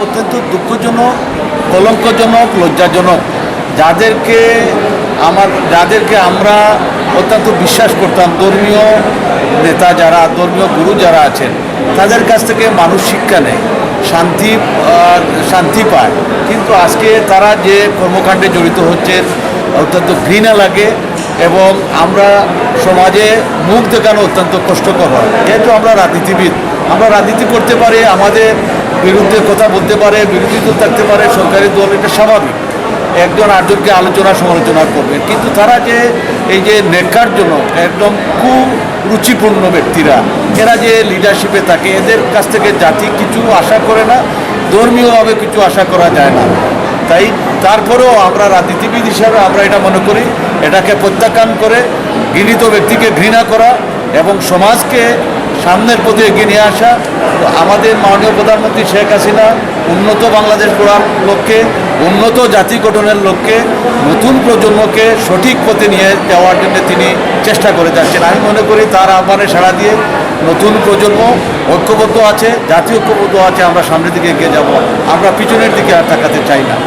অত্যন্ত দুঃখজনক, কলঙ্কজনক, লজ্জাজনক। যাদেরকে আমরা অত্যন্ত বিশ্বাস করতাম, ধর্মীয় নেতা যারা, ধর্মীয় গুরু যারা আছেন, তাদের কাছ থেকে মানুষ শিক্ষা নেয়, শান্তি পায়। কিন্তু আজকে তারা যে কর্মকাণ্ডে জড়িত হচ্ছে অত্যন্ত ঘৃণা লাগে এবং আমরা সমাজে মুখ দেখানো অত্যন্ত কষ্টকর হয়। যেহেতু আমরা রাজনীতিবিদ, আমরা রাজনীতি করতে পারি, আমাদের বিরুদ্ধে কথা বলতে পারে, বিরোধী দল থাকতে পারে, সরকারি দল, এটা স্বাভাবিক, একজন আরেকজনকে আলোচনা সমালোচনা করবে। কিন্তু তারা যে এই যে ন্যাক্কারজনক, একদম কুরুচিপূর্ণ ব্যক্তিরা, এরা যে লিডারশিপে থাকে, এদের কাছ থেকে জাতি কিছু আশা করে না, ধর্মীয়ভাবে কিছু আশা করা যায় না। তাই তারপরেও আমরা রাজনীতিবিদ হিসাবে আমরা এটা মনে করি, এটাকে প্রত্যাখ্যান করে ঘৃণিত ব্যক্তিকে ঘৃণা করা এবং সমাজকে সামনের পথে এগিয়ে নিয়ে আসা। আমাদের মাননীয় প্রধানমন্ত্রী শেখ হাসিনা উন্নত বাংলাদেশ গড়ার লক্ষ্যে, উন্নত জাতি গঠনের লক্ষ্যে নতুন প্রজন্মকে সঠিক পথে নিয়ে যাওয়ার জন্য তিনি চেষ্টা করে যাচ্ছেন। আমি মনে করি তার আহ্বানে সাড়া দিয়ে নতুন প্রজন্ম ঐক্যবদ্ধ আছে, জাতি ঐক্যবদ্ধ আছে, আমরা সামনের দিকে এগিয়ে যাব। আমরা পিছনের দিকে আর তাকাতে চাই না।